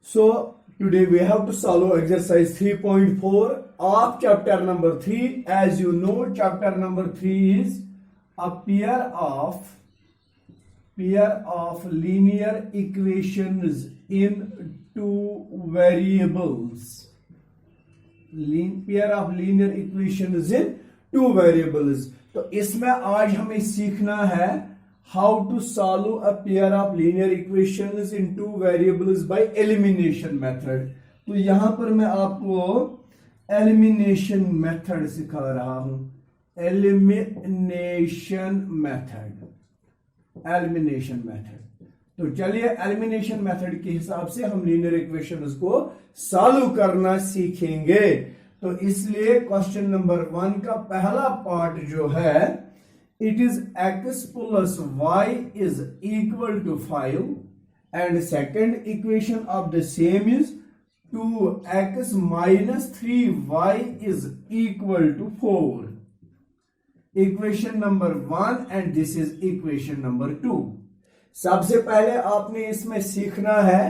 So today we have to solve exercise 3.4 of chapter number 3. As you know, chapter number 3 is a pair of linear equations in two variables. Pair of linear equations in two variables. तो इसमें आज हमें सीखना है how to solve a pair of linear equations in two variables by elimination method. तो यहां पर मैं आपको elimination method सिखा रहा हूं. elimination method. तो चलिए elimination method के हिसाब से हम linear equations को solve करना सीखेंगे. तो इसलिए क्वेश्चन नंबर 1 का पहला पार्ट जो है, it is x plus y is equal to 5 and second equation of the same is 2x minus 3y is equal to 4. Equation number 1 and this is equation number 2. सबसे पहले आपने इसमें सीखना है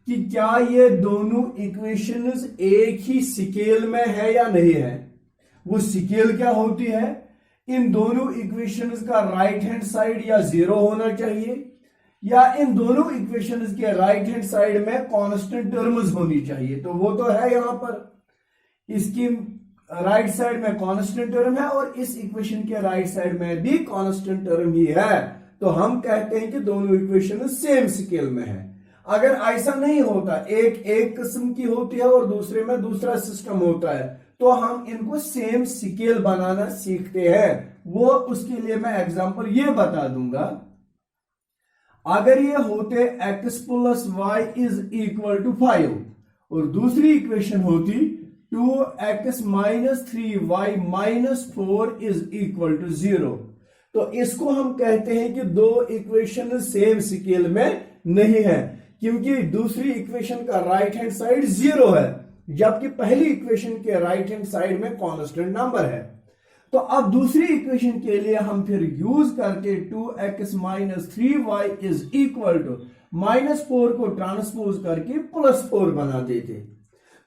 कि क्या ये दोनों इक्वेशंस एक ही स्केल में है या नहीं है. वो स्केल क्या होती है? इन दोनों इक्वेशंस का राइट हैंड साइड या जीरो होना चाहिए, या इन दोनों इक्वेशंस के राइट हैंड साइड में कांस्टेंट टर्म्स होनी चाहिए. तो वो तो है, यहां पर इसकी राइट साइड में कांस्टेंट टर्म है और इस इक्वेशन के राइट साइड में भी कांस्टेंट टर्म ही है. तो हम कहते हैं कि दोनों इक्वेशन सेम स्केल में है. अगर ऐसा नहीं होता, एक किस्म की होती है और दूसरे में दूसरा सिस्टम होता है, तो हम इनको सेम स्केल बनाना सीखते हैं. वो उसके लिए मैं एग्जांपल ये बता दूंगा. अगर ये होते x plus y is equal to 5 और दूसरी इक्वेशन होती 2x minus 3y minus 4 is equal to 0, तो इसको हम कहते हैं कि दो इक्वेशन सेम स्केल में नहीं है, क्योंकि दूसरी इक्वेशन का राइट हैंड साइड 0 है जबकि पहली इक्वेशन के राइट हैंड साइड में कांस्टेंट नंबर है. तो अब दूसरी इक्वेशन के लिए हम फिर यूज करके 2x minus 3y is equal to minus 4 को ट्रांसपोज करके प्लस 4 बना देते.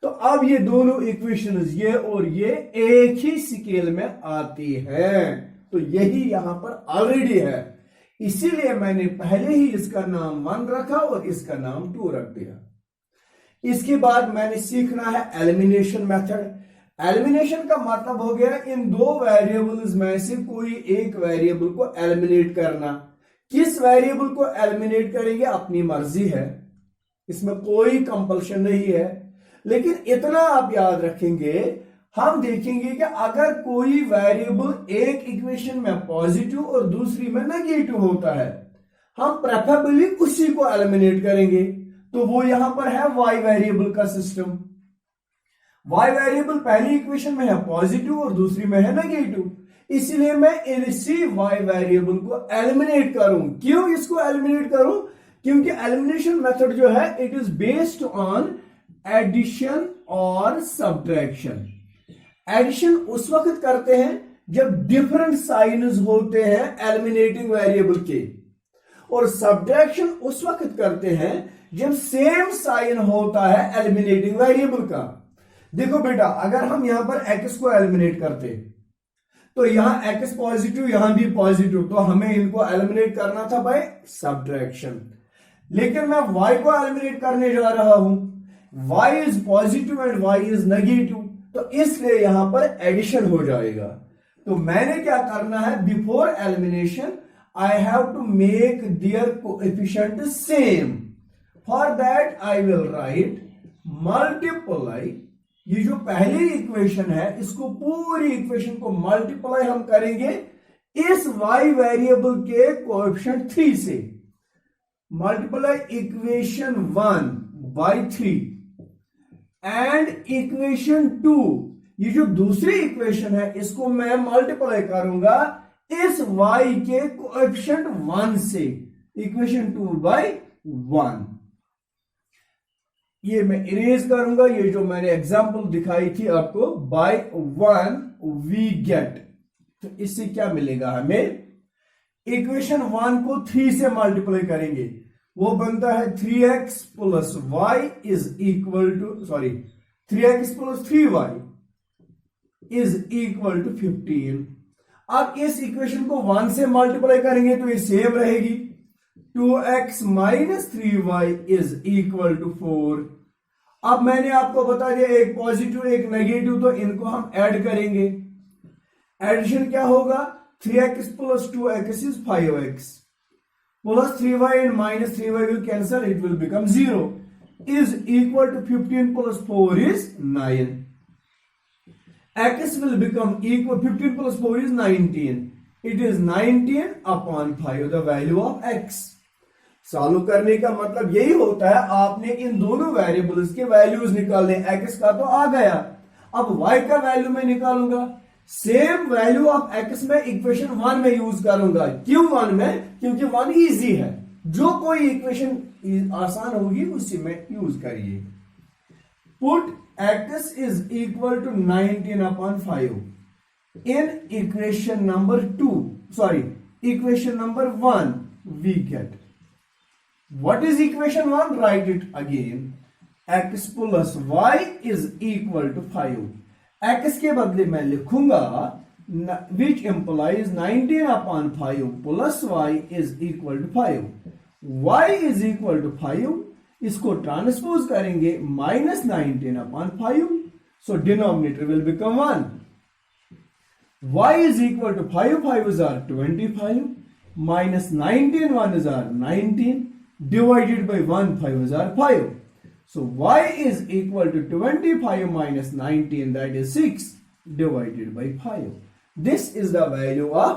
तो अब ये दोनों इक्वेशंस, ये और ये एक ही स्केल में आती है. तो यही यहां पर ऑलरेडी है, इसीलिए मैंने पहले ही इसका नाम 1 रखा और इसका नाम 2 रख दिया. इसके बाद मैंने सीखना है एलिमिनेशन मेथड. एलिमिनेशन का मतलब हो गया इन दो वेरिएबल्स में से कोई एक वेरिएबल को एलिमिनेट करना. किस वेरिएबल को एलिमिनेट करेंगे अपनी मर्जी है, इसमें कोई कंपल्शन नहीं है. लेकिन इतना आप याद रखेंगे, हम देखेंगे कि अगर कोई वेरिएबल एक इक्वेशन में पॉजिटिव और दूसरी में नेगेटिव होता है, हम प्रेफरेबली उसी को एलिमिनेट करेंगे. तो वो यहां पर है y वेरिएबल का सिस्टम. y वेरिएबल पहली इक्वेशन में है पॉजिटिव और दूसरी में है नेगेटिव, इसलिए मैं इसी y वेरिएबल को एलिमिनेट करूं. क्यों इसको एलिमिनेट करूं? क्योंकि एलिमिनेशन मेथड जो है it is based on addition और सब्ट्रैक्शन. एडिशन उस वक्त करते हैं जब डिफरेंट साइन्स होते हैं एलिमिनेटिंग वेरिएबल के, और सब्ट्रैक्शन उस वक्त करते हैं जब सेम साइन होता है एलिमिनेटिंग वेरिएबल का. देखो बेटा, अगर हम यहां पर x को एलिमिनेट करते तो यहां x पॉजिटिव यहां भी पॉजिटिव, तो हमें इनको एलिमिनेट करना था बाय सब्ट्रैक्शन. लेकिन मैं y को एलिमिनेट करने जा रहा हूं, y is positive and y is negative, तो इसलिए यहां पर एडिशन हो जाएगा. तो मैंने क्या करना है, before elimination I have to make their coefficient same. For that I will write multiply. ये जो पहली इक्वेशन है इसको पूरी इक्वेशन को मल्टीप्लाई हम करेंगे इस y वेरिएबल के कोएफिशिएंट 3 से. Multiply equation 1 by 3 and equation 2, ये जो दूसरी इक्वेशन है इसको मैं मल्टीप्लाई करूंगा इस y के कोएफिशिएंट 1 से. Equation 2 by 1. ये मैं इरेज करूंगा. ये जो मैंने एग्जांपल दिखाई थी आपको, बाय 1 वी गेट. तो इससे क्या मिलेगा हमें? इक्वेशन 1 को 3 से मल्टीप्लाई करेंगे वो बनता है 3x plus y is equal to 3x plus 3y is equal to 15। अब इस इक्वेशन को 1 से मल्टीप्लाई करेंगे तो ये सेम रहेगी। 2x minus 3y is equal to 4। अब मैंने आपको बता दिया एक पॉजिटिव एक नेगेटिव, तो इनको हम ऐड करेंगे। एडिशन क्या होगा? 3x plus 2x is 5x plus 3y and minus 3y will cancel, it will become 0 is equal to 15 plus 4 is 9. X will become equal, 15 plus 4 is 19. It is 19 upon 5 the value of x. Solve करने का मतलब यही होता है आपने इन दोनों variables के values निकालने। x का तो आ गया, अब y का वैल्यू मैं निकालूंगा। सेम वैल्यू ऑफ x में इक्वेशन 1 में यूज करूंगा। क्यों 1 में? क्योंकि 1 इजी है। जो कोई इक्वेशन आसान होगी उसी में यूज करिए। Put x is equal to 19 upon 5 in equation number 1 we get what is equation 1? Write it again. x plus y is equal to 5. x के बदले मैं लिखूंगा which implies 19 upon 5 plus y is equal to 5. y is equal to 5, इसको transpose करेंगे minus 19 upon 5, so denominator will become 1. y is equal to 5, 5 is are 25, minus 19, 1 is are 19, divided by 1, 5 is are 5. So y is equal to 25 minus 19, that is 6 divided by 5. This is the value of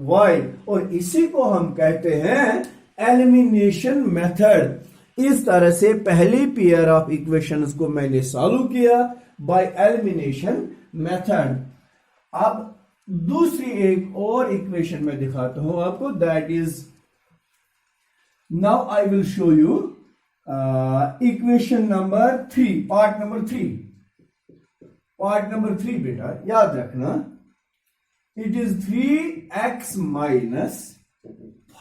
y और इसी को हम कहते हैं elimination method. इस तरह से पहली पेयर ऑफ इक्वेशंस को मैंने सॉल्व किया बाय एलिमिनेशन मेथड। अब दूसरी एक और इक्वेशन में दिखाता हूं आपको, that is now I will show you equation number 3, part number 3 बेटा याद रखना, it is 3x minus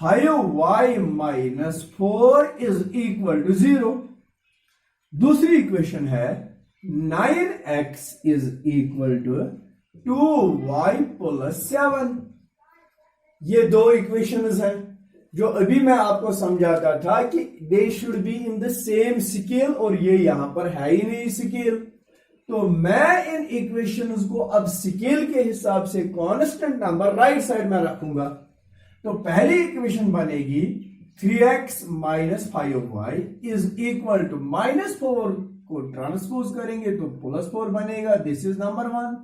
5y minus 4 is equal to 0। दूसरी इक्वेशन है 9x is equal to 2y plus 7। ये दो इक्वेशंस हैं जो अभी मैं आपको समझाता था कि they should be in the same scale, और ये यहां पर है ही नहीं स्केल। तो मैं इन इक्वेशंस को अब स्केल के हिसाब से कांस्टेंट नंबर राइट साइड में रखूंगा। तो पहली इक्वेशन बनेगी 3x minus 5y is equal to minus 4 को ट्रांसपोज करेंगे तो प्लस 4 बनेगा। This is number 1।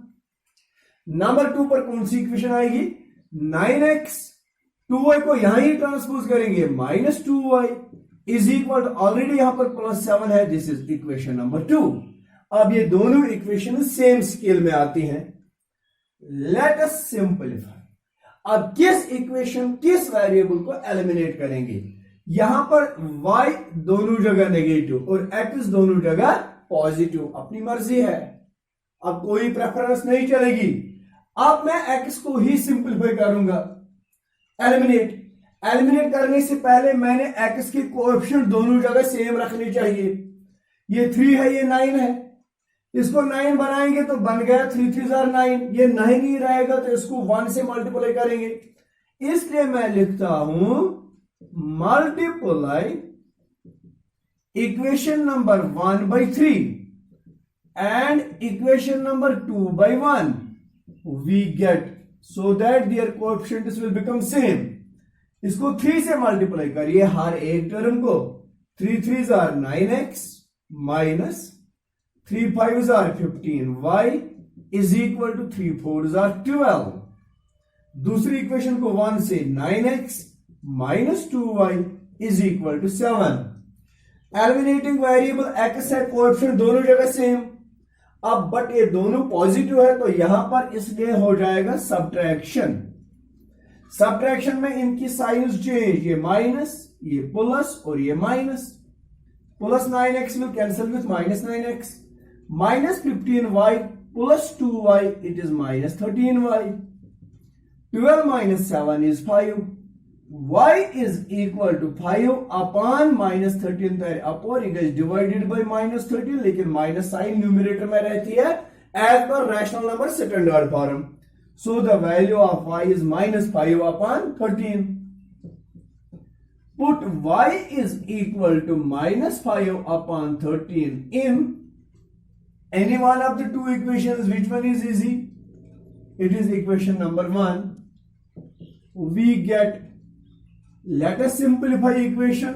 नंबर 2 पर कौन सी इक्वेशन आएगी? 9x, 2y को यहां ही ट्रांसपोज करेंगे minus 2y is equal to, already यहां पर प्लस 7 है, दिस इज इक्वेशन नंबर 2। अब ये दोनों इक्वेशन सेम स्केल में आती हैं। Let us simplify. अब किस वेरिएबल को एलिमिनेट करेंगे? यहां पर y दोनों जगह नेगेटिव और x दोनों जगह पॉजिटिव, अपनी मर्जी है, अब कोई प्रेफरेंस नहीं चलेगी। अब मैं x को ही सिंपलीफाई करूंगा। एलिमिनेट करने से पहले मैंने x के कोएफिशिएंट दोनों जगह सेम रखने चाहिए। ये 3 है, ये 9 है, इसको 9 बनाएंगे तो बन गया 3 3 are 9। ये 9 ही रहेगा तो इसको 1 से मल्टीप्लाई करेंगे, इसलिए मैं लिखता हूं multiply equation number 1 by 3 and equation number 2 by 1 we get, so that their coefficients will become same। इसको 3 से मल्टीप्लाई करिए हर एक टर्म को। 3 3s are 9x minus 3 5s are 15y is equal to 3 4s are 12। दूसरी equation को 1 से 9x minus 2y is equal to 7। Eliminating variable x है, coefficient दोनों जगह सेम। अब बट ये दोनों पॉजिटिव है तो यहां पर इसलिए हो जाएगा सब्ट्रैक्शन। सब्ट्रैक्शन में इनकी साइंस चेंज, ये माइनस, ये प्लस और ये minus. Plus 9x will cancel with minus 9x, minus 15y plus 2y, it is minus 13y। 12 minus 7 is 5, y is equal to 5 upon -13 तो अपोर डिवाइडेड बाय -13, लेकिन minus sign numerator में रहती है as per rational number standard form. So the value of y is -5 upon 13. Put y is equal to -5 upon 13 in any one of the two equations. Which one is easy? It is equation number 1. We get, let us simplify equation.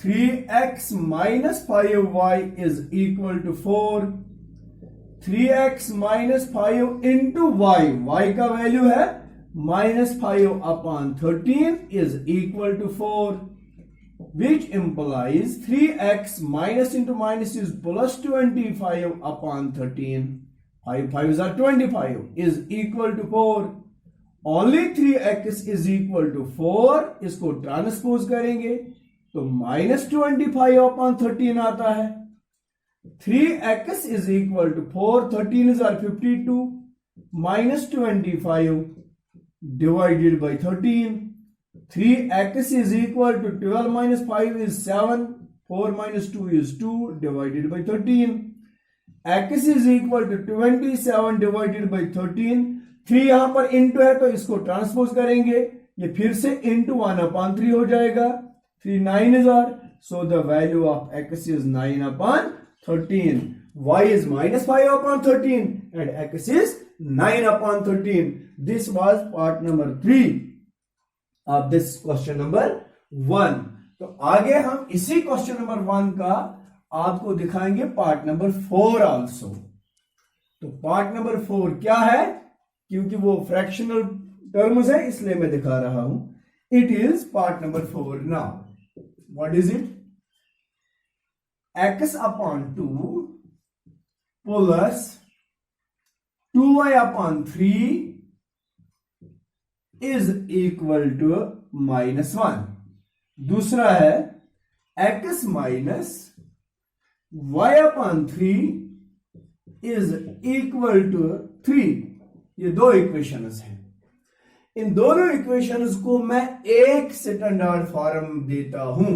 3x minus 5y is equal to 4. 3x minus 5 into y. y का value है -5 upon 13 is equal to 4, which implies 3x minus into minus is plus 25 upon 13. 5 5s are 25 is equal to 4. Only 3x is equal to 4. इसको transpose करेंगे तो -25 upon 13 आता है. 3x is equal to 4. 13s are 52 minus 25 divided by 13. 3x is equal to 12 minus 5 is 7. 4 minus 2 is 2 divided by 13. x is equal to 27 divided by 13. 3 यहां पर into है तो इसको ट्रांसपोज करेंगे, ये फिर से इंटू 1/3 हो जाएगा. 3 9s are, so the value of x is 9/13. y is -5 upon 13 and x is 9/13. This was part number 3 of this question number 1. तो आगे हम इसी क्वेश्चन नंबर 1 का आपको दिखाएंगे पार्ट नंबर 4 आल्सो. तो पार्ट नंबर 4 क्या है, क्योंकि वो फ्रैक्शनल टर्म्स है इसलिए मैं दिखा रहा हूं. It is part number 4. Now what is it? x upon 2 plus 2y upon 3 is equal to -1. दूसरा है x minus y upon 3 is equal to 3. ये दो इक्वेशंस हैं. इन दोनों इक्वेशंस को मैं एक स्टैंडर्ड फॉर्म देता हूं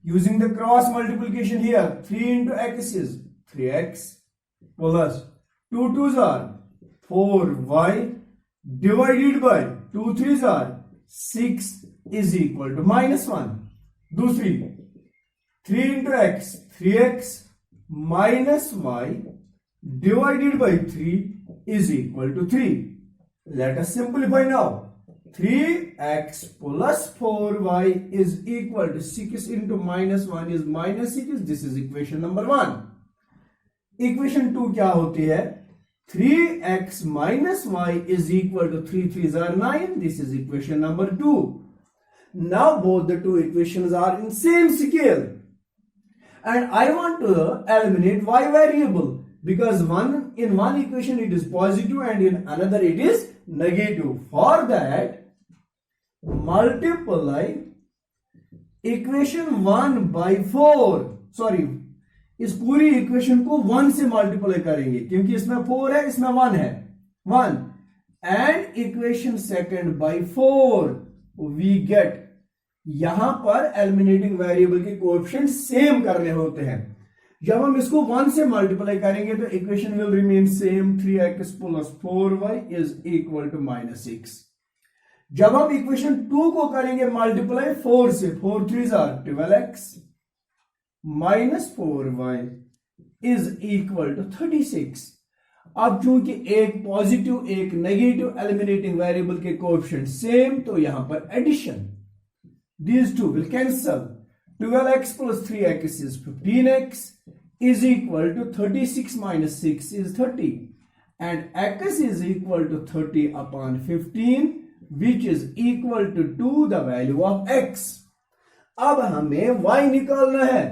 using the cross multiplication here. 3 into x is 3x plus 2 2s are 4y divided by 2 3s are 6 is equal to -1. दूसरी 3 into x 3x minus y divided by 3 is equal to 3. Let us simplify now. 3x plus 4y is equal to 6 into -1 is -6. This is equation number 1. Equation 2 क्या होती है? 3x minus y is equal to 3 3s are 9. This is equation number 2. Now both the two equations are in same scale. And I want to eliminate y variable because in one equation it is positive and in another it is negative. For that, multiply equation 1 by 4. Sorry, इस पूरी equation को 1 से multiply करेंगे क्योंकि इसमें 4 है, इसमें 1 है. 1 and equation second by 4 we get. यहां पर एलिमिनेटिंग वेरिएबल के कोएफिशिएंट सेम करने होते हैं. जब हम इसको 1 से मल्टीप्लाई करेंगे तो equation will remain same. 3x plus 4y is equal to -6. जब हम इक्वेशन 2 को करेंगे मल्टीप्लाई 4 से, 4 3s are 12x minus 4y is equal to 36. अब चूंकि एक पॉजिटिव एक नेगेटिव एलिमिनेटिंग वेरिएबल के कोएफिशिएंट सेम, तो यहां पर addition, these two will cancel. 12x plus 3x is 15x is equal to 36 minus 6 is 30 and x is equal to 30 upon 15 which is equal to 2, the value of x. अब हमें y निकालना है.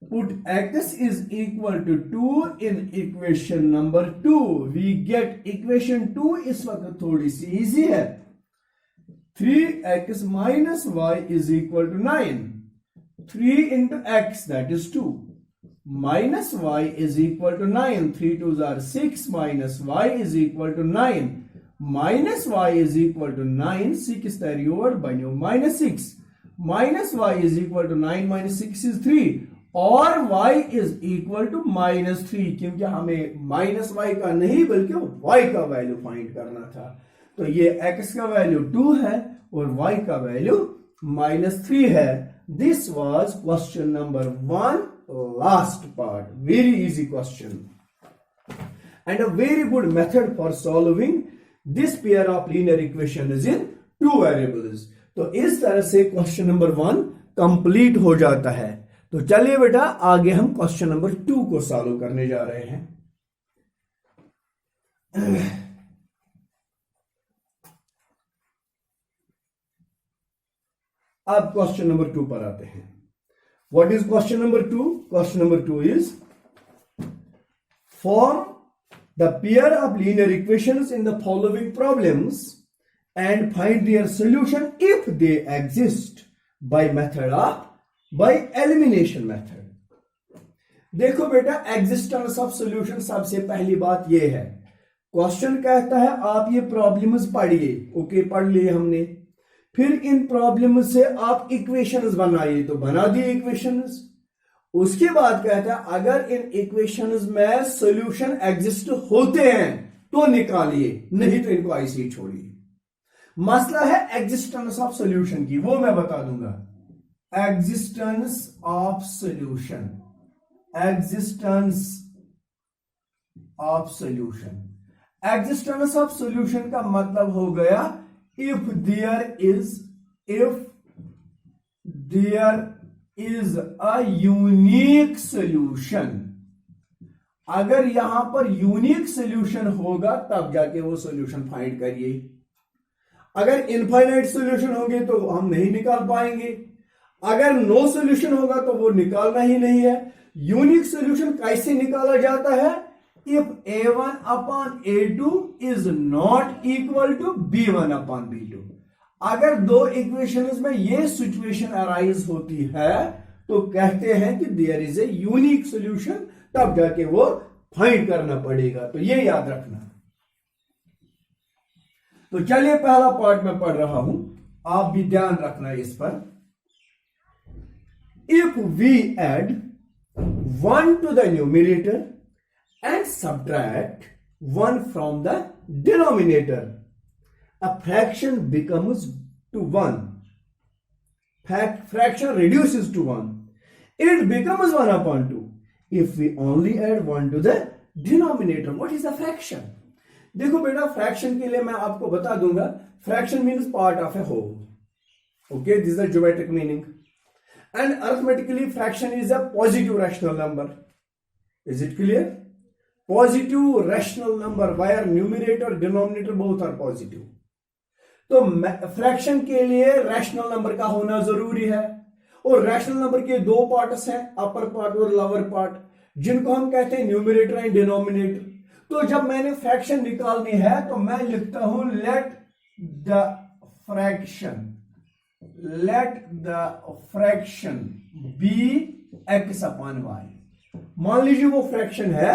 Put x is equal to 2 in equation number 2. We get equation 2 इस वक्त थोड़ी सी easy है. 3x minus y is equal to 9. 3 into x, that is 2. Minus y is equal to 9. 3 2s are 6 minus y is equal to 9. Minus y is equal to 9, 6 तरियोड़ बनो -6, minus y is equal to 9 minus 6 is 3, और y is equal to -3, क्योंकि हमें minus Y का नहीं बल्कि y का value find करना था। तो ये x का वैल्यू 2 है और y का वैल्यू -3 है। This was question number 1, last part, very easy question and a very good method for solving this pair of linear equations in 2 variables। तो इस तरह से क्वेश्चन नंबर 1 कंप्लीट हो जाता है। तो चलिए बेटा आगे हम क्वेश्चन नंबर 2 को सॉल्व करने जा रहे हैं। अब क्वेश्चन नंबर 2 पर आते हैं। What is question number 2? Question number 2 is form the pair of linear equations in the following problems and find their solution if they exist by elimination method। देखो बेटा, existence of solution, सबसे पहली बात ये है, क्वेश्चन कहता है आप ये प्रॉब्लम्स पढ़िए। ओके, पढ़ लिए हमने। फिर इन प्रॉब्लम्स से आप इक्वेशंस बनाइए, तो बना दिए इक्वेशंस। उसके बाद कहता है अगर इन इक्वेशंस में सॉल्यूशन एग्जिस्ट होते हैं तो निकालिए, नहीं तो इनको ऐसे ही छोड़िए। मसला है एग्जिस्टेंस ऑफ सॉल्यूशन की, वो मैं बता दूंगा। Existence of solution, existence of solution, existence of solution का मतलब हो गया if there is a unique solution. अगर यहां पर यूनिक सॉल्यूशन होगा तब जाके वो सॉल्यूशन फाइंड करिए। अगर इनफाइनाइट सॉल्यूशन होंगे तो हम नहीं निकाल पाएंगे। अगर नो सॉल्यूशन होगा तो वो निकालना ही नहीं है। यूनिक सॉल्यूशन कैसे निकाला जाता है? If a1 upon a2 is not equal to b1 upon b2। अगर दो इक्वेशंस में ये सिचुएशन अराइज होती है तो कहते हैं कि there is a unique solution, तब जाके वो फाइंड करना पड़ेगा। तो ये याद रखना। तो चलिए पहला पार्ट में पढ़ रहा हूं, आप भी ध्यान रखना इस पर। If we add 1 to the numerator and subtract 1 from the denominator, a fraction becomes to 1. Fraction reduces to 1. It becomes 1 upon 2 if we only add 1 to the denominator. What is a fraction? देखो बेटा, fraction के लिए मैं आपको बता दूंगा, fraction means part of a whole. Okay, this is the geometric meaning. And arithmetically fraction is a positive rational number. Is it clear? Positive rational number where numerator denominator both are positive. तो fraction के लिए rational number का होना जरूरी है। और rational number के दो पार्ट्स हैं, अपर पार्ट और लोअर पार्ट, जिनको हम कहते हैं न्यूमरेटर एंड डिनोमिनेटर। तो जब मैंने फ्रैक्शन निकालनी है तो मैं लिखता हूं let the fraction be x upon y. मान लीजिए वो फ्रैक्शन है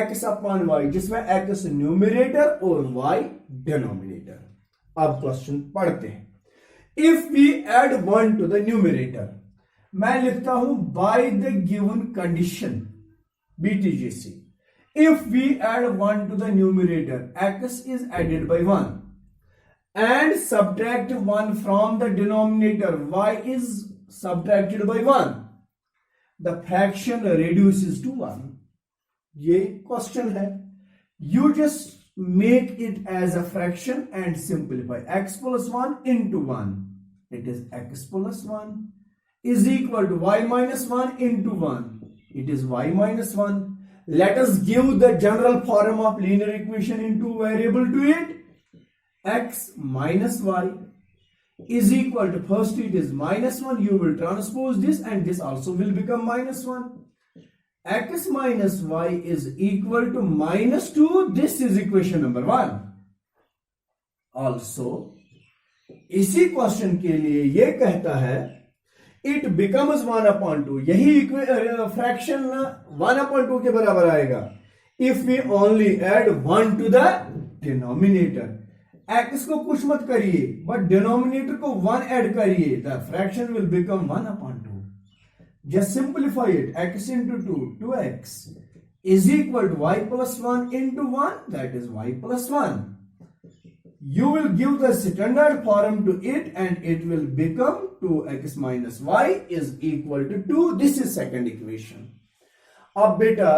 एक्स अपॉन वाई, जिसमें एक्स न्यूमरेटर और वाई डिनोमिनेटर। अब क्वेश्चन पढ़ते हैं। If we add 1 to the numerator, मैं लिखता हूं by the given condition BTGC। If we add 1 to the numerator, x is added by 1 and subtract 1 from the denominator, y is subtracted by 1, the fraction reduces to 1। ये question है। You just make it as a fraction and simplify x plus 1 into 1. It is x plus 1 is equal to y minus 1 into 1. It is y minus 1. Let us give the general form of linear equation in two variable to it. X minus y is equal to, first it is minus 1. You will transpose this and this also will become minus 1. X minus y is equal to minus 2. This is equation number 1. Also, इसी question के लिए ये कहता है it becomes 1 upon 2। यही fraction 1 upon 2 के बराबर आएगा if we only add 1 to the denominator. X को कुछ मत करिए, बट डिनोमिनेटर को 1 ऐड करिए, the fraction will become 1/2. Just simplify it. x into 2, 2x is equal to y plus 1 into 1, that is y plus 1. You will give the standard form to it and it will become 2x minus y is equal to 2. This is second equation. अब बेटा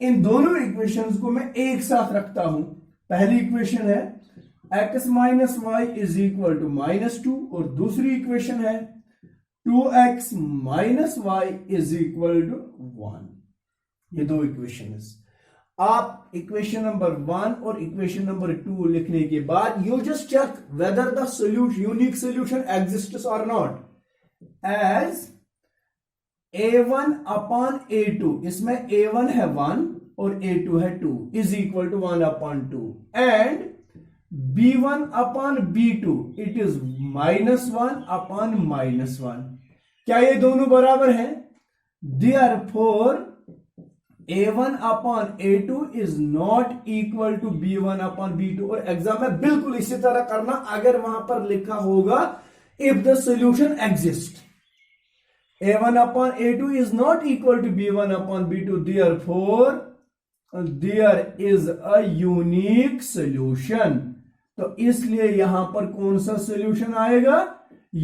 इन दोनों equations को मैं एक साथ रखता हूं. पहली इक्वेशन है x minus y is equal to -2 और दूसरी इक्वेशन है 2x minus y is equal to 1. ये दो इक्वेशन. आप इक्वेशन नंबर 1 और इक्वेशन नंबर 2 लिखने के बाद you just check whether the solution unique solution exists और not. As a1 upon a2, इसमें a1 है 1 और a2 है 2 is equal to 1/2 and b1 upon b2 it is -1 upon -1. क्या ये दोनों बराबर हैं? Therefore a1 upon a2 is not equal to b1 upon b2. और एग्जाम में बिल्कुल इसी तरह करना अगर वहां पर लिखा होगा if the solution exist. a1 upon a2 is not equal to b1 upon b2, therefore there is a unique solution. तो इसलिए यहां पर कौन सा सॉल्यूशन आएगा?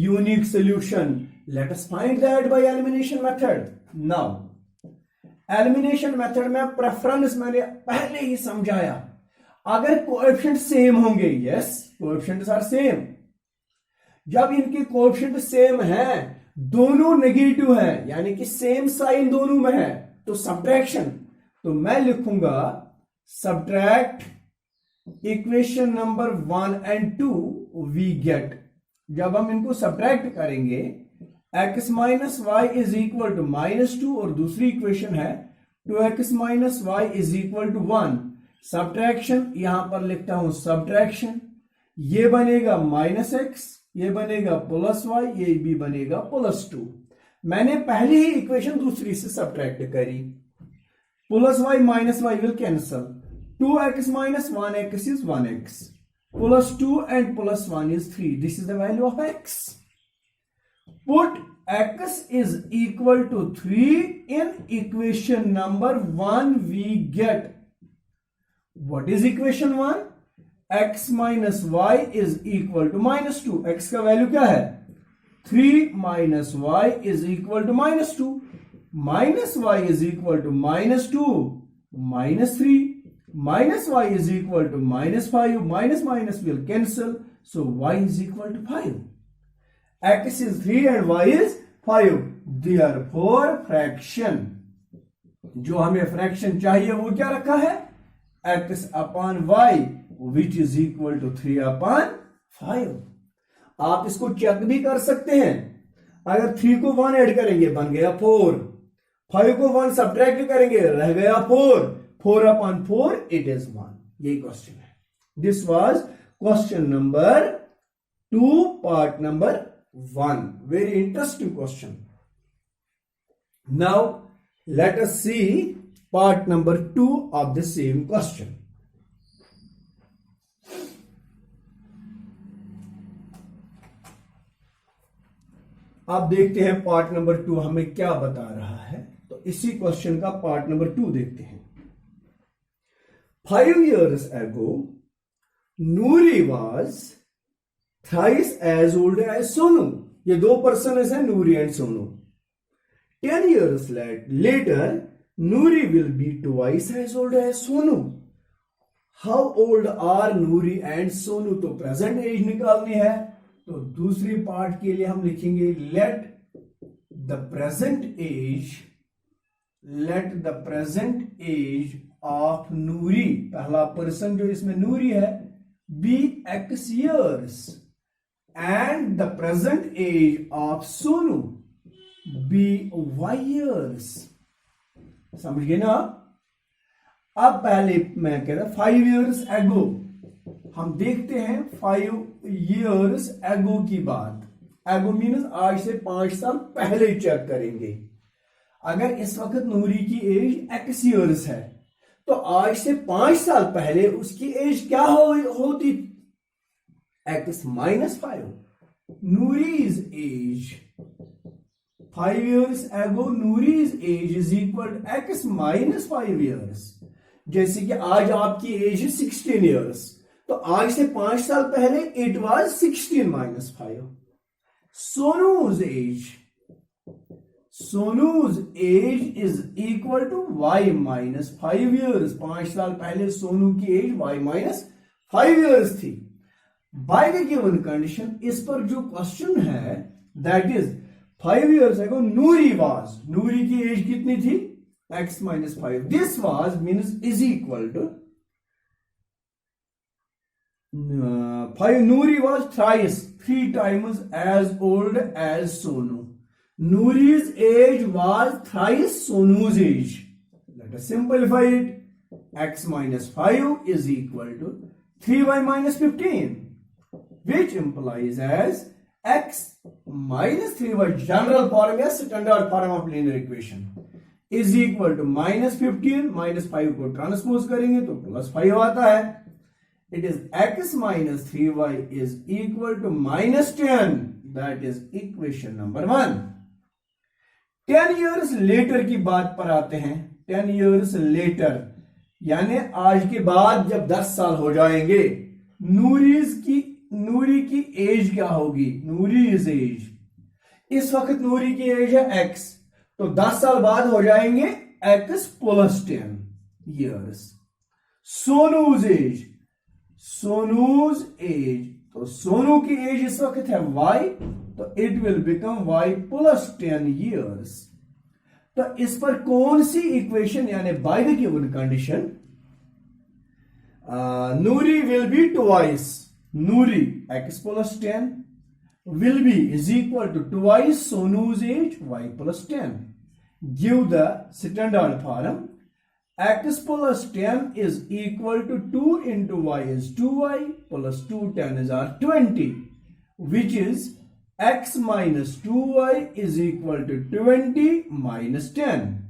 Unique solution. Let us find that by elimination method. Now elimination method में preference मैंने पहले ही समझाया. अगर कोएफिशिएंट सेम होंगे, यस कोएफिशिएंट्स आर सेम, जब इनके कोएफिशिएंट सेम हैं, दोनों नेगेटिव है, यानी कि सेम साइन दोनों में है, तो सब्ट्रैक्शन. तो मैं लिखूंगा subtract equation number 1 and 2 we get. जब हम इनको सब्ट्रैक्ट करेंगे x minus y is equal to -2 और दूसरी इक्वेशन है 2x minus y is equal to 1. Subtraction यहां पर लिखता हूं सब्ट्रैक्शन. ये बनेगा -x, ये बनेगा +y, ये भी बनेगा +2. मैंने पहली ही इक्वेशन दूसरी से सब्ट्रैक्ट करी. +y minus y will cancel. 2x minus 1x is 1x. +2 and +1 is 3. This is the value of x. Put x is equal to 3 in equation number 1 we get. What is equation 1? x minus y is equal to -2. x का value क्या है? 3 minus y is equal to -2. Minus y is equal to -2 -3 minus y is equal to -5. Minus minus will cancel, so y is equal to 5. x is 3 and y is 5. Therefore fraction, जो हमें fraction चाहिए वो क्या रखा है? x upon y which is equal to 3/5. आप इसको check भी कर सकते हैं. अगर 3 को 1 ऐड करेंगे बन गया 4, 5 को 1 सब्ट्रैक्ट करेंगे रह गया 4, 4/4 इट इज 1. यही क्वेश्चन है. This was question number 2 part number 1. Very interesting question. Now let us see part number 2 of the same question. आप देखते हैं पार्ट नंबर 2 हमें क्या बता रहा है. तो इसी क्वेश्चन का पार्ट नंबर 2 देखते हैं. 5 years ago, Noori was thrice as old as Sonu. ये दो पर्सन है, नूरी and Sonu. 10 years later, Noori will be twice as old as Sonu. How old are Noori and Sonu? तो प्रेजेंट एज निकालनी है. तो दूसरी पार्ट के लिए हम लिखेंगे let the present age of Noori. पहला पर्सन जो इसमें नूरी है be x years and the present age of Sonu be y years. समझ गए ना? अब पहले मैं कह रहा 5 years ago. हम देखते हैं 5 years ago की बात. एगो मीन्स आज से 5 साल पहले चेक करेंगे. अगर इस वक्त नूरी की एज x years है तो आज से 5 साल पहले उसकी एज क्या होती? x minus 5. Nouri's age 5 years ago, Nouri's age is equal to x minus 5 years. जैसे कि आज आपकी एज है 16 years, तो आज से 5 साल पहले it was 16 minus 5. Sonu's age is equal to y minus 5 years. 5 साल पहले सोनू की एज y minus 5 years थी. By the given condition, इस पर जो क्वेश्चन है that is 5 years ago नूरी की एज कितनी थी? x minus 5. This was means is equal to 5. Nouri was thrice 3 times as old as Sonu. Nouri's age was thrice Sonu's age. Let us simplify it. X minus 5 is equal to 3y minus 15, which implies as x minus 3y, general form या standard form of linear equation, is equal to minus 15 minus 5 को transpose करेंगे तो plus 5 आता है. It is x minus 3y is equal to minus 10. That is equation number 1. 10 years later की बात पर आते हैं. 10 years later यानी आज के बाद जब 10 साल हो जाएंगे, नूरी की एज क्या होगी? नूरीज एज, इस वक्त नूरी की एज है x, तो 10 साल बाद हो जाएंगे x प्लस 10 years. सोनूज एज, तो सोनू की एज इस वक्त है y, तो it will become y plus 10 years. तो इस पर कौन सी इक्वेशन यानी bye the given condition Noori will be twice, Noori x plus 10 will be is equal to twice Sonu's age y plus 10. Give the standard form. X plus 10 is equal to 2 into y is 2y plus 2 10 is 20, which is x minus 2y is equal to 20 minus 10.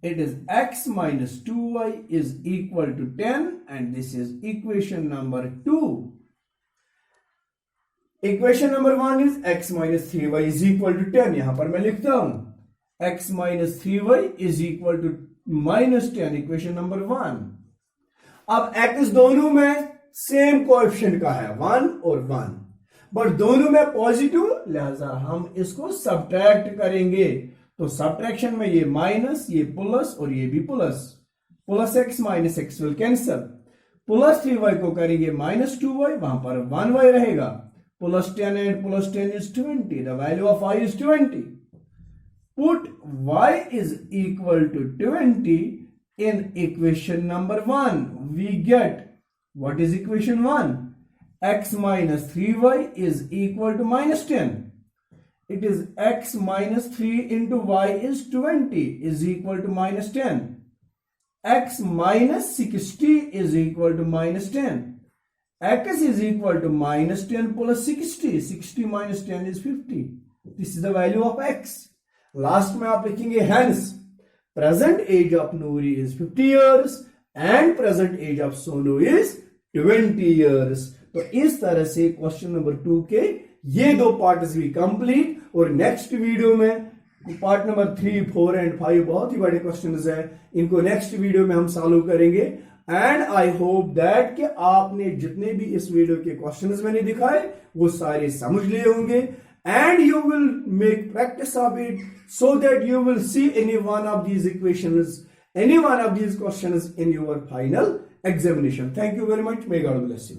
It is x minus 2y is equal to 10 and this is equation number 2. Equation number 1 is x minus 3y is equal to 10. यहां पर मैं लिखता हूं x minus 3y is equal to minus 10. Equation number 1. अब x दोनों में same coefficient का है 1 और 1, बट दोनों में पॉजिटिव, लिहाजा हम इसको सब्ट्रैक्ट करेंगे. तो सब्ट्रैक्शन में ये माइनस, ये प्लस और ये भी plus. Plus x minus x will cancel. Plus 3y को करेंगे माइनस 2y, वहां पर 1y रहेगा. Plus 10 and plus 10 is 20. The value of y is 20. Put y is equal to 20 in equation number 1. We get, what is equation 1? X minus 3y is equal to minus 10. It is x minus 3 into y is 20 is equal to minus 10. X minus 60 is equal to minus 10. X is equal to minus 10 plus 60. 60 minus 10 is 50. This is the value of x. Last में आप लिखेंगे hence present age of Nouri is 50 years and present age of Sonu is 20 years. तो इस तरह से question number 2 के ये 2 parts भी कंप्लीट, और नेक्स्ट वीडियो में पार्ट नंबर 3, 4 एंड 5 बहुत ही बड़े क्वेश्चंस हैं, इनको नेक्स्ट वीडियो में हम सॉल्व करेंगे. एंड आई होप दैट कि आपने जितने भी इस वीडियो के क्वेश्चंस मैंने दिखाए वो सारे समझ लिए होंगे, and you will make practice of it so that you will see any one of these equations, any one of these questions in your final examination. Thank you very much. May God bless you.